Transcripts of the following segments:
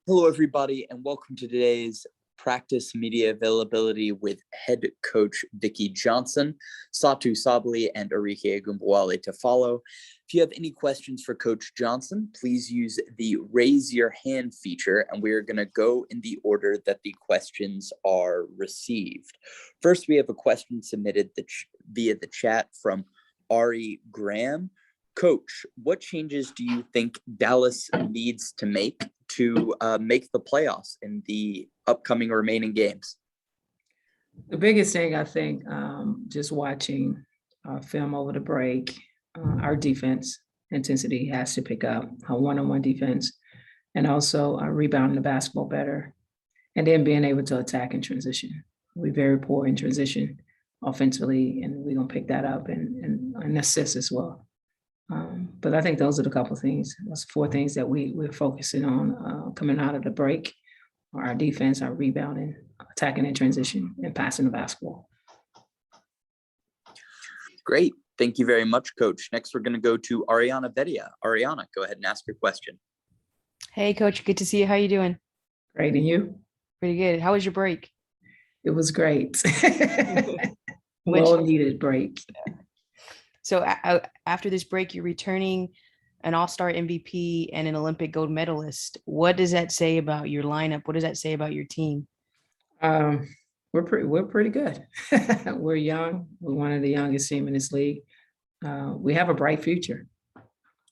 Hello, everybody, and welcome to today's practice media availability with head coach Vickie Johnson, Satu Sably, and Arike Ogunbowale to follow. If you have any questions for Coach Johnson, please use the raise your hand feature, and we are going to go in the order that the questions are received. First, we have a question submitted via the chat from Ari Graham. Coach, what changes do you think Dallas needs to make the playoffs in the upcoming remaining games? The biggest thing, I think, just watching film over the break, our defense intensity has to pick up, our one-on-one defense, and also rebounding the basketball better, and then being able to attack in transition. We're very poor in transition offensively, and we're going to pick that up and assist as well. But I think those are the couple of things. Those 4 things that we're focusing on coming out of the break: our defense, our rebounding, attacking in transition, and passing the basketball. Great. Thank you very much, Coach. Next, we're going to go to Ariana Vedia. Ariana, go ahead and ask your question. Hey, Coach. Good to see you. How you doing? Great. And you? Pretty good. How was your break? It was great. Well-needed break. Yeah. So after this break, you're returning an all-star MVP and an Olympic gold medalist. What does that say about your lineup? What does that say about your team? We're pretty good. We're young. We're one of the youngest team in this league. We have a bright future.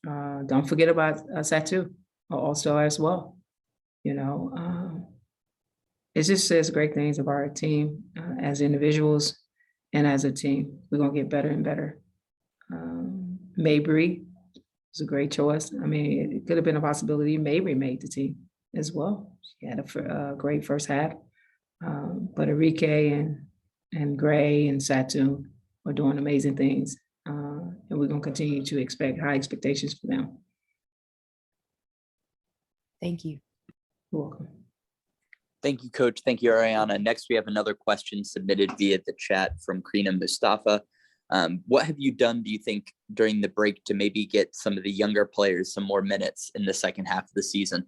Don't forget about Satou also as well. You know, it just says great things about our team as individuals and as a team. We're gonna get better and better. Mabry was a great choice. I mean, it could have been a possibility Mabry made the team as well. She had a great first half. But Arike and Gray and Satou are doing amazing things. And we're going to continue to expect high expectations for them. Thank you. You're welcome. Thank you, Coach. Thank you, Ariana. Next, we have another question submitted via the chat from Krina Mustafa. What have you done, do you think, during the break to maybe get some of the younger players some more minutes in the second half of the season?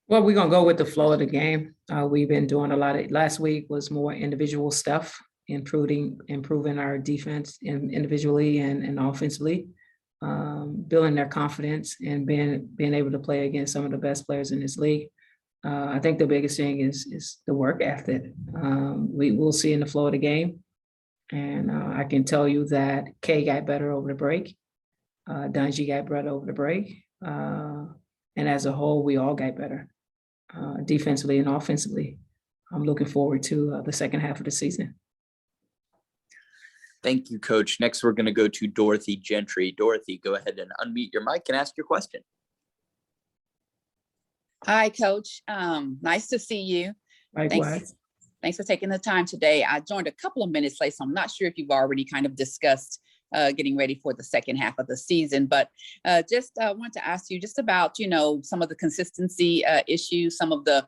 Well, we're going to go with the flow of the game. We've been doing a lot of, last week was more individual stuff, improving our defense individually and offensively, building their confidence and being able to play against some of the best players in this league. I think the biggest thing is the work ethic. We will see in the flow of the game. And I can tell you that Kay got better over the break. Dungy got better over the break. And as a whole, we all got better defensively and offensively. I'm looking forward to the second half of the season. Thank you, Coach. Next, we're going to go to Dorothy Gentry. Dorothy, go ahead and unmute your mic and ask your question. Hi, Coach. Nice to see you. Likewise. Thanks for taking the time today. I joined a couple of minutes late, so I'm not sure if you've already kind of discussed getting ready for the second half of the season, but just wanted to ask you just about, some of the consistency issues, some of the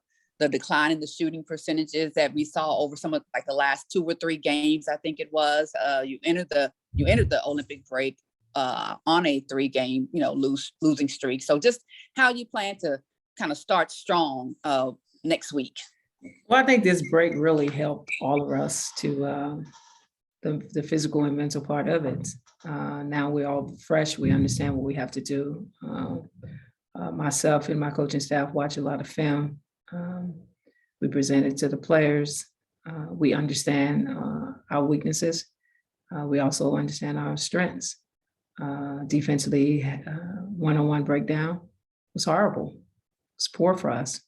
decline in the shooting percentages that we saw over some of like the last 2 or 3 games, I think it was. You entered the Olympic break on a 3-game, losing streak. So just how you plan to kind of start strong next week. Well, I think this break really helped all of us to the physical and mental part of it. Now we're all fresh. We understand what we have to do. Myself and my coaching staff watch a lot of film. We present it to the players. We understand our weaknesses. We also understand our strengths. Defensively, one-on-one breakdown was horrible. It's poor for us.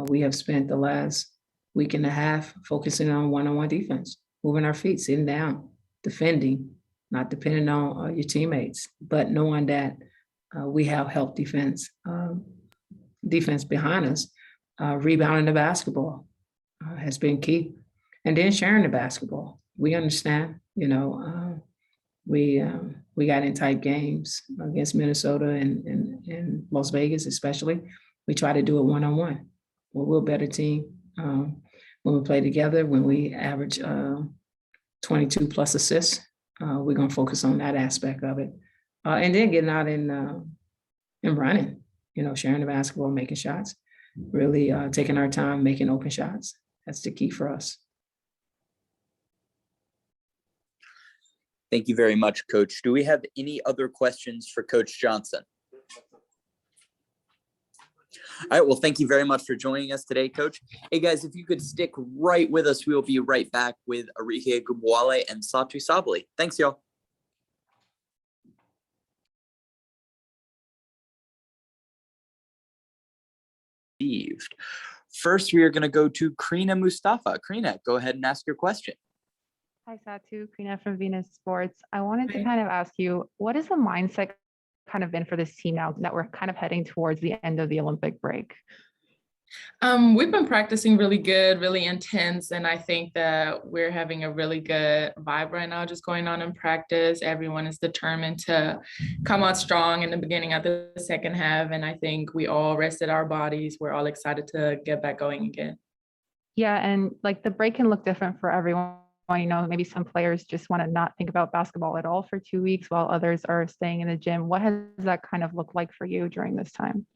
We have spent the last week and a half focusing on one-on-one defense, moving our feet, sitting down, defending, not depending on your teammates, but knowing that we have help defense behind us. Rebounding the basketball has been key. And then sharing the basketball. We understand, we got in tight games against Minnesota and Las Vegas especially. We try to do it one-on-one. We're a better team when we play together, when we average 22 plus assists. We're going to focus on that aspect of it. And then getting out and running, sharing the basketball, making shots. really taking our time, making open shots. That's the key for us. Thank you very much, Coach. Do we have any other questions for Coach Johnson? All right, well, thank you very much for joining us today, Coach. Hey, guys, if you could stick right with us, we will be right back with Arike Ogunbowale and Satu Sably. Thanks, y'all. First, we are going to go to Karina Mustafa. Karina, go ahead and ask your question. Hi, Satu, Karina from Venus Sports. I wanted to Hi. kind of ask you, what has the mindset kind of been for this team now that we're kind of heading towards the end of the Olympic break? We've been practicing really good, really intense, and I think that we're having a really good vibe right now just going on in practice. Everyone is determined to come out strong in the beginning of the second half, and I think we all rested our bodies. We're all excited to get back going again. Yeah, and like the break can look different for everyone. You know, maybe some players just want to not think about basketball at all for 2 weeks while others are staying in the gym. What has that kind of looked like for you during this time?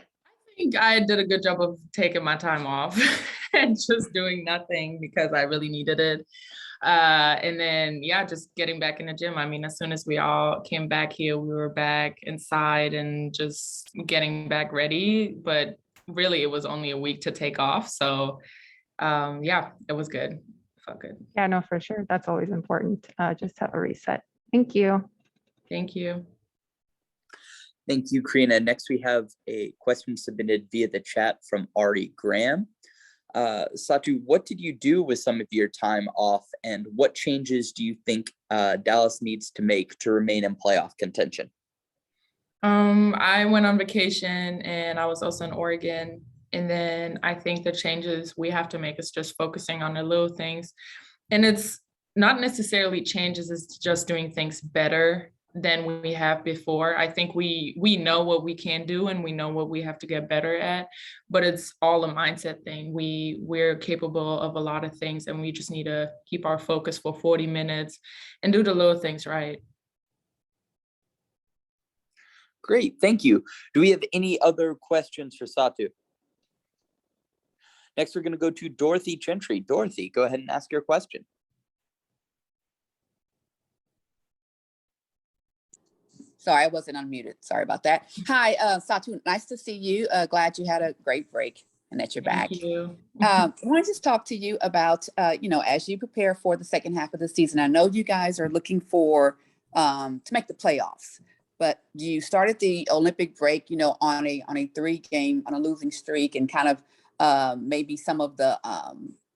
I think I did a good job of taking my time off and just doing nothing because I really needed it. And then, yeah, just getting back in the gym. I mean, as soon as we all came back here, we were back inside and just getting back ready. But really, it was only a week to take off. So, yeah, it was good. Felt good. Yeah, no, for sure. That's always important. Just have a reset. Thank you. Thank you. Thank you, Karina. Next, we have a question submitted via the chat from Ari Graham. Satu, what did you do with some of your time off, and what changes do you think Dallas needs to make to remain in playoff contention? I went on vacation and I was also in Oregon. And then I think the changes we have to make is just focusing on the little things. And it's not necessarily changes, it's just doing things better than we have before. I think we know what we can do and we know what we have to get better at, but it's all a mindset thing. We're capable of a lot of things and we just need to keep our focus for 40 minutes and do the little things right. Great, thank you. Do we have any other questions for Satu? Next, we're going to go to Dorothy Gentry. Dorothy, go ahead and ask your question. Sorry, I wasn't unmuted. Sorry about that. Hi, Satu, nice to see you. Glad you had a great break and that you're back. Thank you. I want to just talk to you about, as you prepare for the second half of the season, I know you guys are looking for to make the playoffs, but you started the Olympic break, on a on a losing streak, and kind of maybe some of the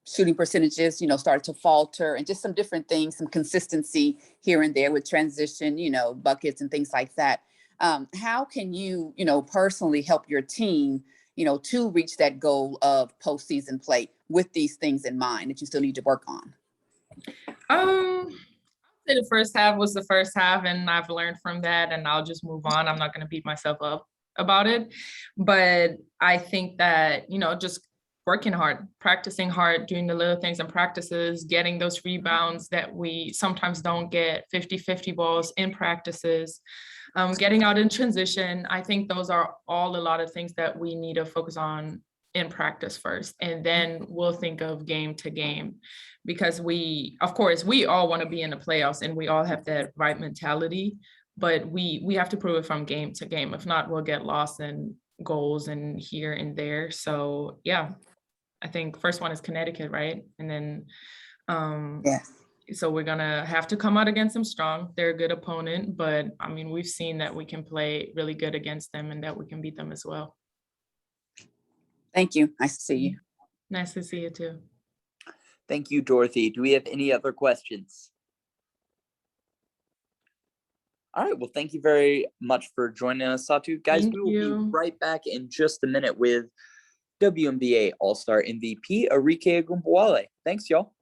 shooting percentages, started to falter, and just some different things, some consistency here and there with transition, buckets and things like that. How can you, personally help your team, to reach that goal of postseason play with these things in mind that you still need to work on? I'd say the first half was the first half, and I've learned from that, and I'll just move on. I'm not going to beat myself up about it, but I think that, just working hard, practicing hard, doing the little things in practices, getting those rebounds that we sometimes don't get, 50-50 balls in practices, getting out in transition. I think those are all a lot of things that we need to focus on in practice first, and then we'll think of game to game, because of course, we all want to be in the playoffs and we all have that right mentality, but we have to prove it from game to game. If not, we'll get lost in goals and here and there. So yeah, I think first one is Connecticut, right? And then, Yes. So we're gonna have to come out against them strong. They're a good opponent, but I mean, we've seen that we can play really good against them and that we can beat them as well. Thank you. Nice to see you. Nice to see you too. Thank you, Dorothy. Do we have any other questions? All right, well, thank you very much for joining us, Satu. Guys, Thank we will you. be right back in just a minute with WNBA All-Star MVP Arike Ogunbowale. Thanks, y'all.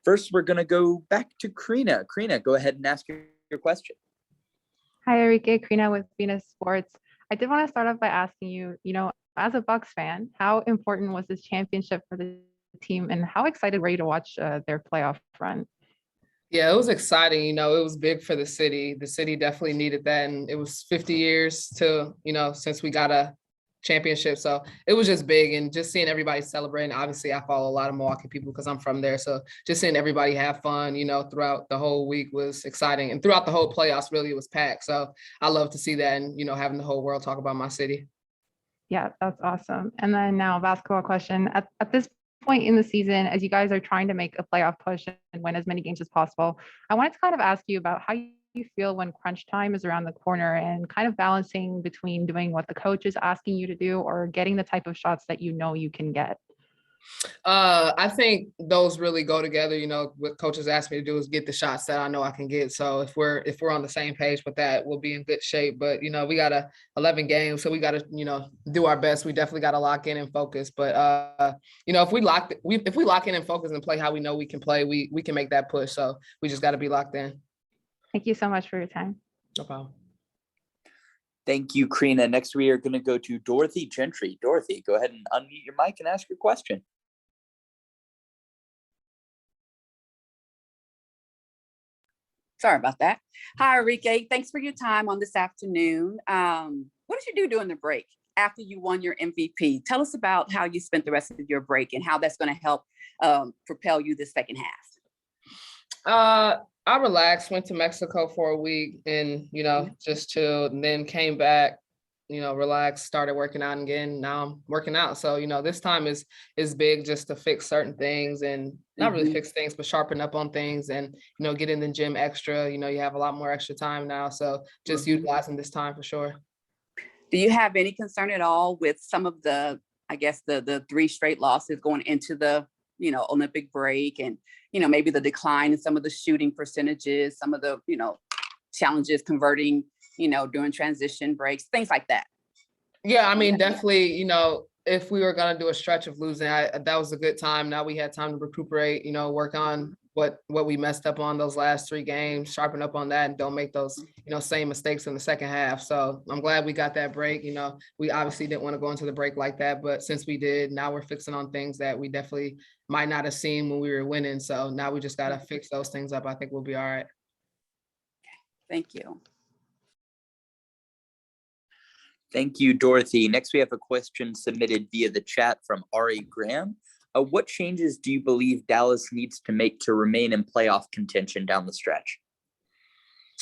First, we're going to go back to Karina. Karina, go ahead and ask your question. Hi, Arike, Karina with Venus Sports. I did want to start off by asking you, as a Bucks fan, how important was this championship for the team, and how excited were you to watch their playoff run? Yeah, it was exciting. It was big for the city. The city definitely needed that. And it was 50 years to, since we got a championship. So it was just big, and just seeing everybody celebrating. Obviously, I follow a lot of Milwaukee people because I'm from there. So just seeing everybody have fun, throughout the whole week was exciting. And throughout the whole playoffs, really, it was packed. So I love to see that, and, having the whole world talk about my city. Yeah, that's awesome. And then now basketball question. At this point in the season, as you guys are trying to make a playoff push and win as many games as possible, I wanted to kind of ask you about how you feel when crunch time is around the corner and kind of balancing between doing what the coach is asking you to do or getting the type of shots that you can get. I think those really go together. What coaches ask me to do is get the shots that I know I can get. So if we're on the same page with that, we'll be in good shape. But we got 11 games, so we got to do our best. We definitely got to lock in and focus. But if we lock in and focus and play how we know we can play, we can make that push. So we just got to be locked in. Thank you so much for your time. No problem. Thank you, Karina. Next, we are going to go to Dorothy Gentry. Dorothy, go ahead and unmute your mic and ask your question. Sorry about that. Hi, Arike. Thanks for your time on this afternoon. What did you do during the break after you won your MVP? Tell us about how you spent the rest of your break and how that's going to help propel you the second half. I relaxed, went to Mexico for a week and, just chilled, and then came back, relaxed, started working out again. Now I'm working out. So, this time is big just to fix certain things, and not really fix things, but sharpen up on things and, get in the gym extra. You have a lot more extra time now. So just utilizing this time for sure. Do you have any concern at all with some of the, I guess, the 3 straight losses going into the, Olympic break, and, maybe the decline in some of the shooting percentages, some of the, challenges converting, during transition breaks, things like that? Yeah, I mean, definitely, if we were going to do a stretch of losing, that was a good time. Now we had time to recuperate, work on what we messed up on those last 3 games, sharpen up on that, and don't make those, same mistakes in the second half. So I'm glad we got that break. We obviously didn't want to go into the break like that, but since we did, now we're fixing on things that we definitely might not have seen when we were winning. So now we just got to fix those things up. I think we'll be all right. Thank you. Thank you, Dorothy. Next, we have a question submitted via the chat from Ari Graham. What changes do you believe Dallas needs to make to remain in playoff contention down the stretch?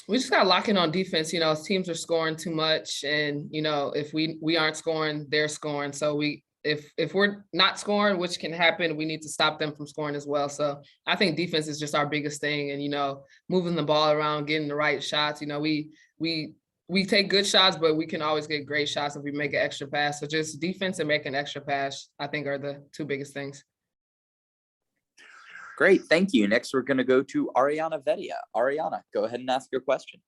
We just got to lock in on defense. Teams are scoring too much, and if we aren't scoring, they're scoring. So if we're not scoring, which can happen, we need to stop them from scoring as well. So I think defense is just our biggest thing, and moving the ball around, getting the right shots. We take good shots, but we can always get great shots if we make an extra pass. So just defense and make an extra pass, I think, are the 2 biggest things. Great, thank you. Next, we're going to go to Ariana Vedia. Ariana, go ahead and ask your question.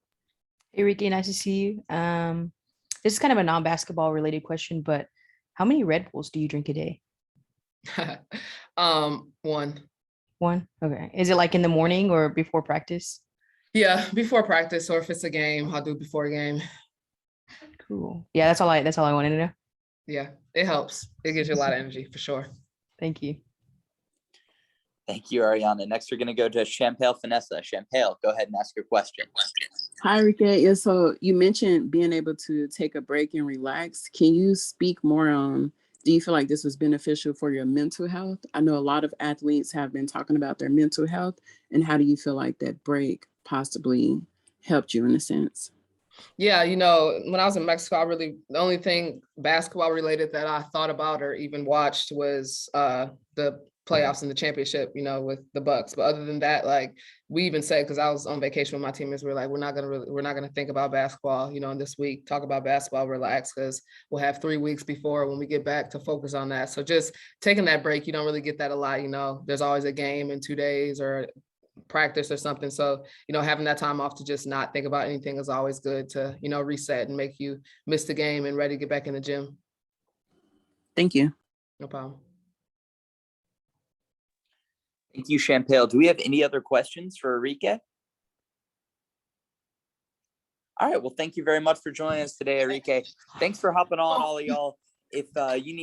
Hey, Ricky, nice to see you. This is kind of a non-basketball related question, but how many Red Bulls do you drink a day? 1. 1? Okay. Is it like in the morning or before practice? Yeah, before practice, or if it's a game, I'll do it before a game. Cool. Yeah, that's all I wanted to know. Yeah, it helps. It gives you a lot of energy for sure. Thank you. Thank you, Ariana. Next, we're going to go to Champale Vanessa. Champale, go ahead and ask your question. Hi, Arike. Yeah, so you mentioned being able to take a break and relax. Can you speak more on, do you feel like this was beneficial for your mental health? I know a lot of athletes have been talking about their mental health, and how do you feel like that break possibly helped you in a sense? Yeah, when I was in Mexico, the only thing basketball related that I thought about or even watched was the playoffs and the championship, with the Bucks. But other than that, we even said, because I was on vacation with my teammates, we're like, we're not gonna think about basketball, in this week, talk about basketball, relax, because we'll have 3 weeks before when we get back to focus on that. So just taking that break, you don't really get that a lot. There's always a game in 2 days or practice or something. So, having that time off to just not think about anything is always good to, reset and make you miss the game and ready to get back in the gym. Thank you. No problem. Thank you, Champale. Do we have any other questions for Arike? All right. Well, thank you very much for joining us today, Arike. Thanks for hopping on, all of y'all. If you need